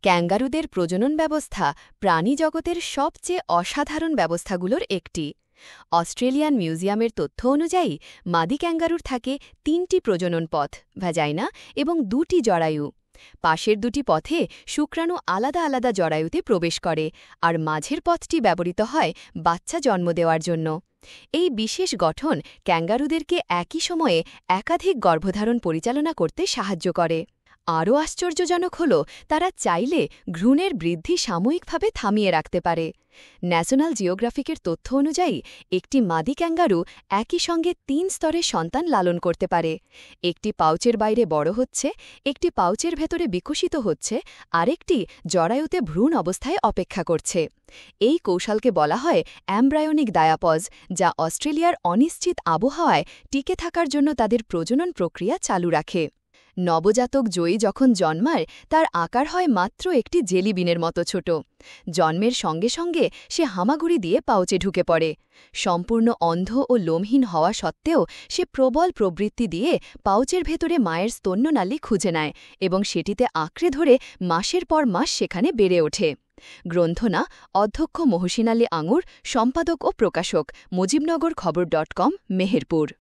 ক্যাঙ্গারুদের প্রজনন ব্যবস্থা প্রাণীজগতের সবচেয়ে অসাধারণ ব্যবস্থাগুলোর একটি। অস্ট্রেলিয়ান মিউজিয়ামের তথ্য অনুযায়ী মাদি ক্যাঙ্গারুর থাকে ৩টি প্রজনন পথ, ভ্যাজাইনা, এবং ২টি জরায়ু। পাশের দুটি পথে শুক্রাণু আলাদা আলাদা জরায়ুতে প্রবেশ করে, আর মাঝের পথটি ব্যবহৃত হয় বাচ্চা জন্ম দেওয়ার জন্য। এই বিশেষ গঠন ক্যাঙ্গারুদেরকে একই সময়ে একাধিক গর্ভধারণ পরিচালনা করতে সাহায্য করে। আরও আশ্চর্যজনক হল, তারা চাইলে ভ্রূণের বৃদ্ধি সাময়িকভাবে থামিয়ে রাখতে পারে। ন্যাশনাল জিওগ্রাফিকের তথ্য অনুযায়ী একটি মাদি ক্যাঙ্গারু একই সঙ্গে ৩ স্তরে সন্তান লালন করতে পারে। একটি পাউচের বাইরে বড় হচ্ছে, একটি পাউচের ভেতরে বিকশিত হচ্ছে, আরেকটি জরায়ুতে ভ্রূণ অবস্থায় অপেক্ষা করছে। এই কৌশলকে বলা হয় অ্যামব্রায়োনিক ডায়াপজ, যা অস্ট্রেলিয়ার অনিশ্চিত আবহাওয়ায় টিকে থাকার জন্য তাদের প্রজনন প্রক্রিয়া চালু রাখে। নবজাতক জয়ী যখন জন্মায়, তার আকার হয় মাত্র একটি জেলিবিনের মতো ছোট। জন্মের সঙ্গে সঙ্গে সে হামাগুড়ি দিয়ে পাউচে ঢুকে পড়ে। সম্পূর্ণ অন্ধ ও লোমহীন হওয়া সত্ত্বেও সে প্রবল প্রবৃত্তি দিয়ে পাউচের ভেতরে মায়ের স্তন্যনালী খুঁজে নেয় এবং সেটিতে আঁকড়ে ধরে মাসের পর মাস সেখানে বেড়ে ওঠে। গ্রন্থনা অধ্যক্ষ মহসিন আলী আঙুর, সম্পাদক ও প্রকাশক, মুজিবনগর খবর.com, মেহেরপুর।